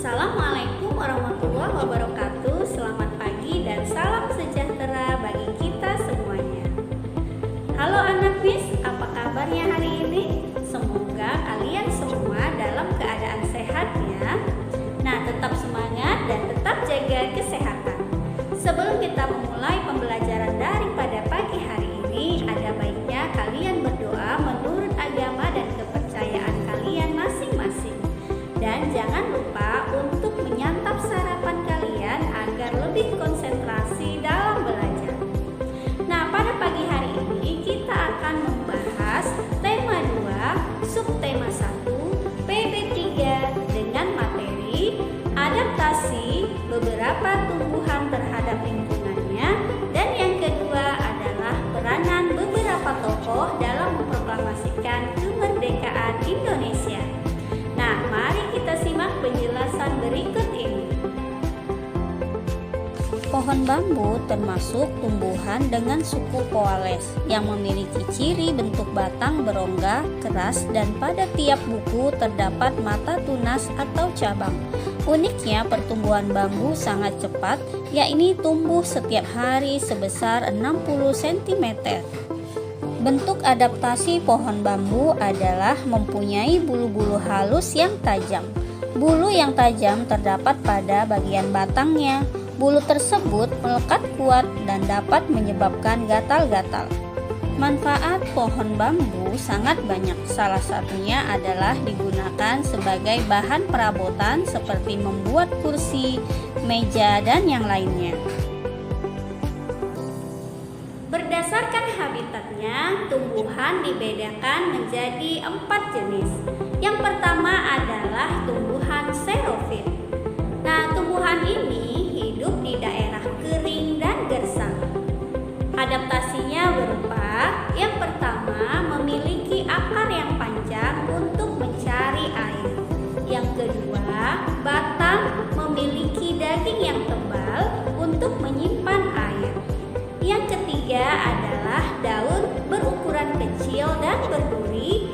Assalamualaikum warahmatullahi wabarakatuh. Selamat pagi dan salam sejahtera bagi kita semuanya. Halo anak Miss, apa kabarnya hari ini? Semoga kalian semua dalam keadaan sehat ya. Nah, tetap semangat dan tetap jaga kesehatan. Sebelum kita memulai pembelajaran daripada pagi hari ini, ada baiknya kalian berdoa menurut agama dan kepercayaan kalian masing-masing. Dan jangan lupa untuk menyantap sarapan kalian agar lebih konsentrasi dalam belajar. Nah, pada pagi hari ini kita akan membahas tema 2, subtema 1, PB3 dengan materi adaptasi beberapa tumbuhan terhadap lingkungannya, dan yang kedua adalah peranan beberapa tokoh dalam memproklamasikan kemerdekaan Indonesia. Nah, mari kita simak penjelasan berikut ini. Pohon bambu termasuk tumbuhan dengan suku Poales yang memiliki ciri bentuk batang berongga, keras, dan pada tiap buku terdapat mata tunas atau cabang. Uniknya, pertumbuhan bambu sangat cepat, yakni tumbuh setiap hari sebesar 60 cm. Bentuk adaptasi pohon bambu adalah mempunyai bulu-bulu halus yang tajam. Bulu yang tajam terdapat pada bagian batangnya. Bulu tersebut melekat kuat dan dapat menyebabkan gatal-gatal. Manfaat pohon bambu sangat banyak. Salah satunya adalah digunakan sebagai bahan perabotan seperti membuat kursi, meja, dan yang lainnya. Berdasarkan habitatnya, tumbuhan dibedakan menjadi 4 jenis. Yang pertama adalah tumbuhan xerofit. Nah, tumbuhan ini hidup di daerah kering dan gersang. Adaptasinya berupa yang pertama, memiliki akar yang panjang untuk mencari air. Yang kedua, batang memiliki daging yang tebal untuk menyimpan air. Yang ketiga adalah daun berukuran kecil dan berduri,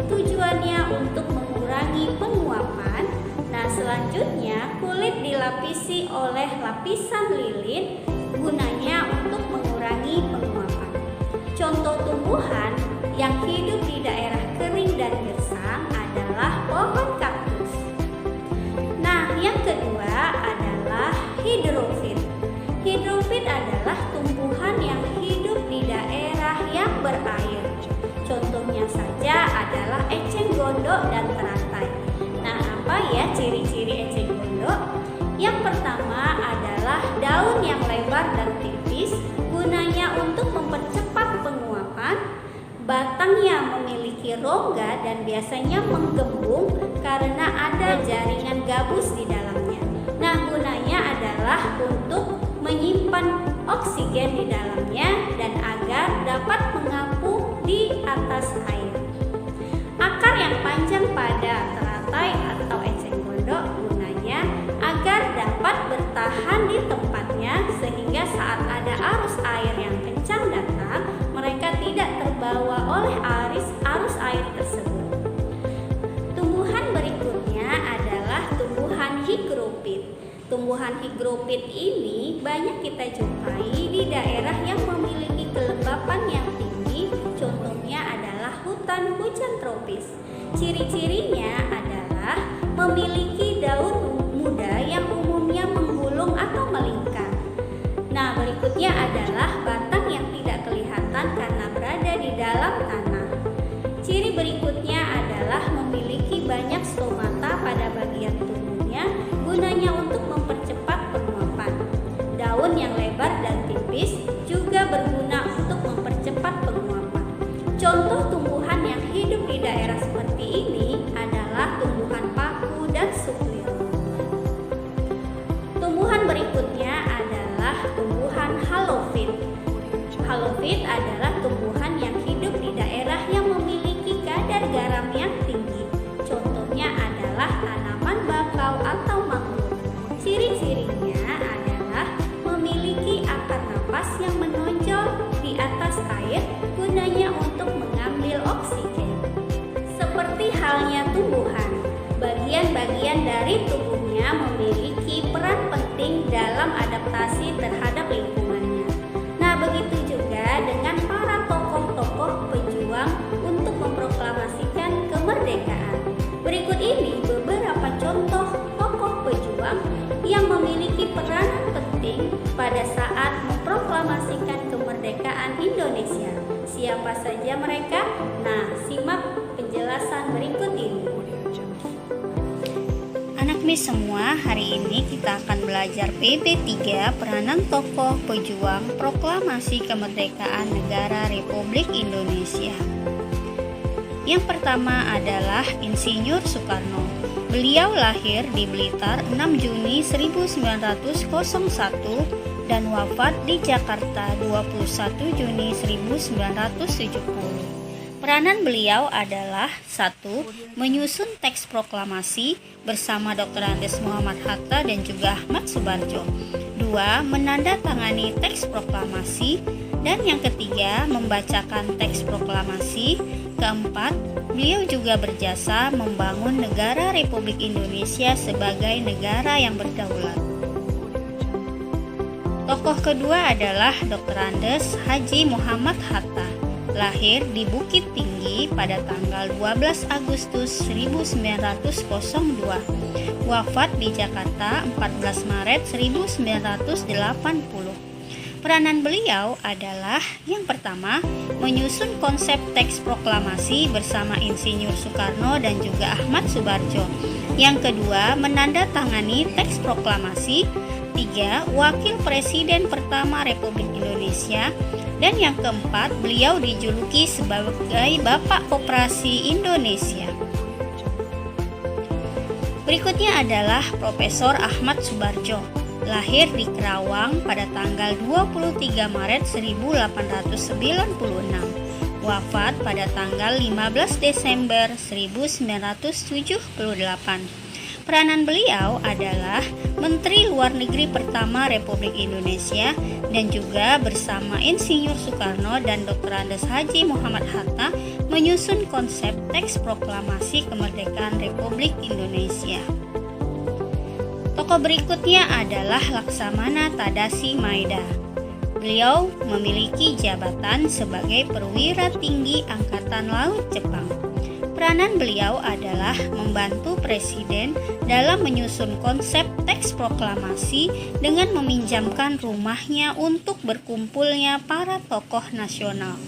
tujuannya untuk mengurangi penguapan. Nah, selanjutnya kulit dilapisi oleh lapisan lilin, gunanya untuk mengurangi penguapan. Contoh tumbuhan yang hidup di daerah kering dan gersang adalah pohon kaktus. Nah, yang kedua adalah hidrofit. Hidrofit adalah tumbuhan yang hidup di daerah yang berair. Contohnya saja adalah eceng gondok dan teratai. Nah, apa ya ciri-ciri eceng gondok? Yang pertama adalah daun yang lebar dan tipis, gunanya untuk mempercepat penguapan. Batangnya memiliki rongga dan biasanya menggembung karena ada jaringan gabus di dalamnya. Nah, gunanya adalah untuk menyimpan oksigen di dalamnya dan agar dapat mengapung di atas air. Akar yang panjang pada teratai atau eceng gondok gunanya agar dapat bertahan di tempatnya sehingga saat ada arus air yang kencang datang, mereka tidak terbawa oleh arus air tersebut. Tumbuhan berikutnya adalah tumbuhan higropit. Tumbuhan higropit ini banyak kita jumpai di daerah yang memiliki kelembapan yang tinggi, contohnya adalah hutan hujan tropis. Ciri-cirinya adalah memiliki daun muda yang umumnya menggulung atau melingkar. Nah, berikutnya adalah batang yang tidak kelihatan karena berada di dalam tanah. Ciri berikutnya adalah memiliki banyak stomata pada bagian tubuhnya, gunanya untuk mempercepat penguapan. Daun yang lebar dan tipis juga berguna untuk mempercepat penguapan. Contoh tumbuhan yang hidup di daerah seperti ini adalah tumbuhan paku dan sukul. Tumbuhan berikutnya adalah tumbuhan halofit. Halofit adalah tumbuhan yang hidup di daerah yang memiliki kadar garam yang tinggi. Contohnya adalah tanaman bakau atau mangrove. Ciri-cirinya adalah memiliki akar napas yang menonjol di atas air, gunanya untuk mengambil oksigen. Seperti halnya tumbuhan, bagian-bagian dari tubuhnya memiliki peran penting dalam adaptasi terhadap lingkungannya. Nah, begitu juga dengan para tokoh-tokoh pejuang untuk memproklamasikan kemerdekaan. Berikut ini beberapa contoh tokoh pejuang yang memiliki peranan penting pada saat memproklamasikan kemerdekaan Indonesia. Siapa saja mereka? Nah, simak penjelasan berikut ini. Anak Miss semua, hari ini kita akan belajar PB3 peranan tokoh pejuang proklamasi kemerdekaan negara Republik Indonesia. Yang pertama adalah Insinyur Soekarno. Beliau lahir di Blitar 6 Juni 1901 dan wafat di Jakarta 21 Juni 1970. Peranan beliau adalah 1. Menyusun teks proklamasi bersama Dr. Andes Muhammad Hatta dan juga Ahmad Subarjo. 2. Menandatangani teks proklamasi. Dan yang ketiga, membacakan teks proklamasi. Keempat, beliau juga berjasa membangun negara Republik Indonesia sebagai negara yang berdaulat. Tokoh kedua adalah Dr. Andes Haji Muhammad Hatta. Lahir di Bukit Tinggi pada tanggal 12 Agustus 1902. Wafat di Jakarta 14 Maret 1980. Peranan beliau adalah yang pertama, menyusun konsep teks proklamasi bersama Insinyur Soekarno dan juga Ahmad Subarjo. Yang kedua, menandatangani teks proklamasi. 3. Wakil Presiden pertama Republik Indonesia. Dan yang keempat, beliau dijuluki sebagai Bapak Koperasi Indonesia. Berikutnya adalah Profesor Ahmad Subarjo. Lahir di Kerawang pada tanggal 23 Maret 1896. Wafat pada tanggal 15 Desember 1978. Peranan beliau adalah Menteri Luar Negeri pertama Republik Indonesia dan juga bersama Insinyur Soekarno dan Dr. Andes Haji Muhammad Hatta menyusun konsep teks proklamasi kemerdekaan Republik Indonesia. Tokoh berikutnya adalah Laksamana Tadashi Maeda. Beliau memiliki jabatan sebagai perwira tinggi Angkatan Laut Jepang. Peranan beliau adalah membantu presiden dalam menyusun konsep teks proklamasi dengan meminjamkan rumahnya untuk berkumpulnya para tokoh nasional.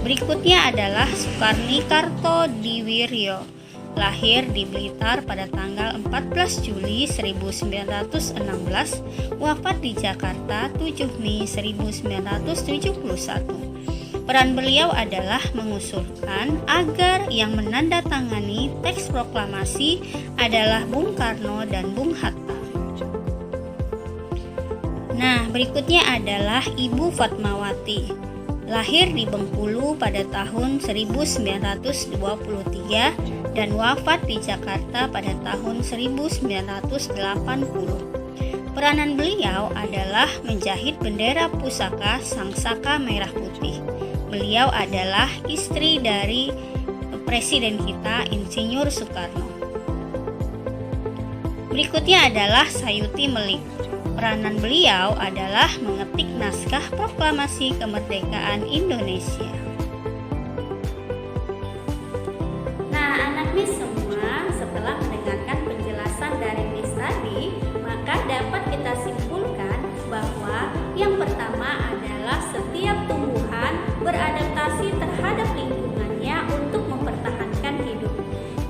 Berikutnya adalah Sukarni Kartodiwiryo. Lahir di Blitar pada tanggal 14 Juli 1916, wafat di Jakarta 7 Mei 1971. Peran beliau adalah mengusulkan agar yang menandatangani teks proklamasi adalah Bung Karno dan Bung Hatta. Nah, berikutnya adalah Ibu Fatmawati. Lahir di Bengkulu pada tahun 1923 dan wafat di Jakarta pada tahun 1980. Peranan beliau adalah menjahit bendera pusaka Sangsaka Merah Putih. Beliau adalah istri dari Presiden kita, Insinyur Soekarno. Berikutnya adalah Sayuti Melik. Peranan beliau adalah mengetik naskah proklamasi kemerdekaan Indonesia. Nah, anak Miss semua, setelah mendengarkan penjelasan dari Miss tadi, maka dapat kita simpulkan bahwa yang pertama adalah setiap tumbuhan beradaptasi terhadap lingkungannya untuk mempertahankan hidup.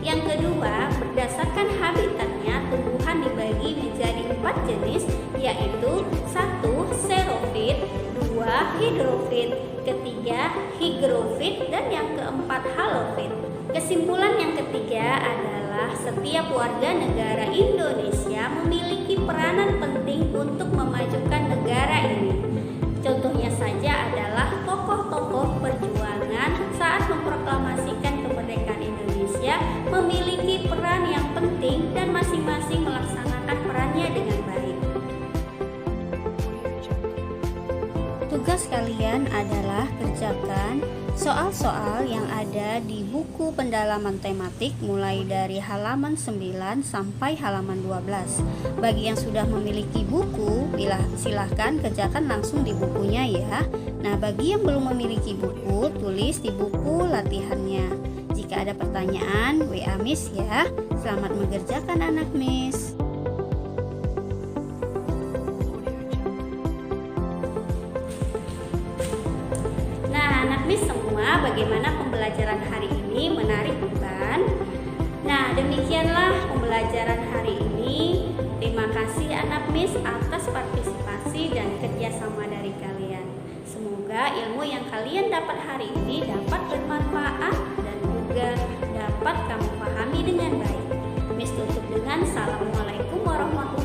Yang kedua, berdasarkan habitatnya, tumbuhan dibagi menjadi 4 jenis, yaitu 1. Xerofit, 2. Hidrofit, ketiga higrofit, dan yang keempat halofit. Kesimpulan yang ketiga adalah setiap warga negara Indonesia memiliki peranan penting untuk memajukan negara ini. Contohnya saja adalah tokoh-tokoh perjuangan saat memproklamasikan kemerdekaan Indonesia memiliki peran yang penting dan masing-masing melaksanakan perannya dengan baik. Tugas kalian adalah kerjakan Soal-soal yang ada di buku pendalaman tematik mulai dari halaman 9 sampai halaman 12. Bagi yang sudah memiliki buku, silahkan kerjakan langsung di bukunya ya. Nah, bagi yang belum memiliki buku, tulis di buku latihannya. Jika ada pertanyaan, WA Miss ya. Selamat mengerjakan anak Miss. Miss semua, bagaimana pembelajaran hari ini? Menarik bukan? Nah, demikianlah pembelajaran hari ini. Terima kasih anak Miss atas partisipasi dan kerjasama dari kalian. Semoga ilmu yang kalian dapat hari ini dapat bermanfaat dan juga dapat kamu pahami dengan baik. Miss tutup dengan Assalamualaikum warahmatullahi wabarakatuh.